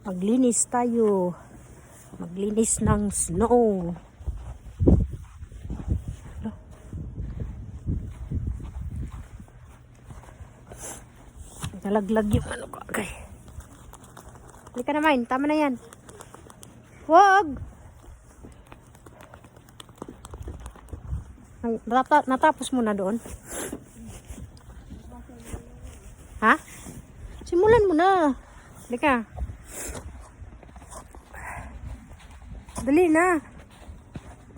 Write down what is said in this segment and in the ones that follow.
Maglinis tayo. Maglinis ng snow. Nalaglag yung ano ko. Okay. Halika naman. Tama na yan. Huwag! Natapos mo na doon? Ha? Simulan mo na. Halika. Dali na.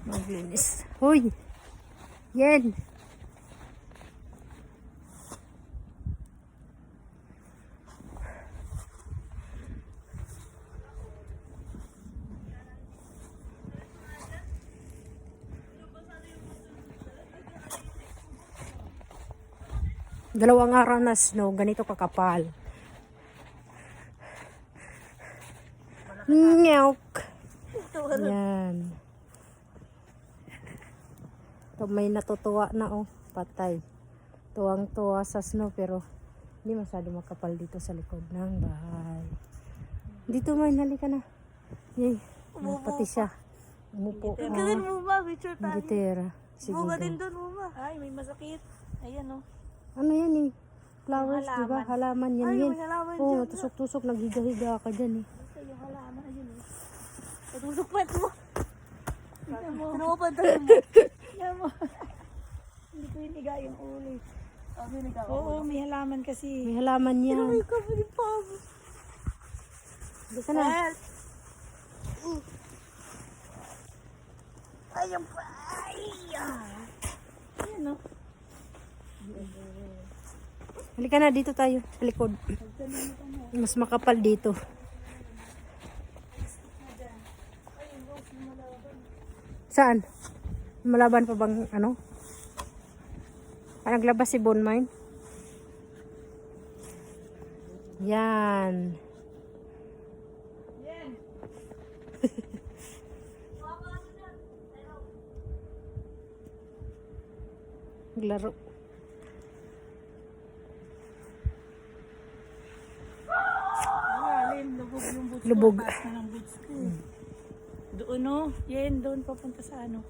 Maglinis. Hoy. Yan. Dalawang araw na snow, ganito kakapal. Nyok. Yan. So, may natutuwa na oh, patay. Tuwang-tuwa sa snow pero hindi masyado makapal dito sa likod ng bahay. Dito man, halika na. Yay, pati siya. Umupo. Tingnan mo ba, picture tayo. Gitera. Sige. Buka din doon mo ba? Ay, may masakit. Ayan oh. Ano yan eh? Flowers, di ba? Halaman yan. Ay, yan. may halaman Oo, dyan. tusok-tusok, naghiga-higa ka dyan eh. Basta yung halaman, ayun oh. Patusok pa ito mo. Pinupantasin mo. Tingnan mo. Hindi ko hiniga yung ulo. Oo, may halaman kasi. May halaman yan. Ay, kapatid pa mo. Dito na. Ayun pa. Ayan oh. Halika na, dito tayo. Sa likod. Mas makapal dito. Saan? Malaban pa bang ano? Naglabas si Bonmine? Yan. Naglaro. Lubog yung boots Lubog. ko. Taas na ng boots ko. Doon oh. Yan, doon papunta sa ano.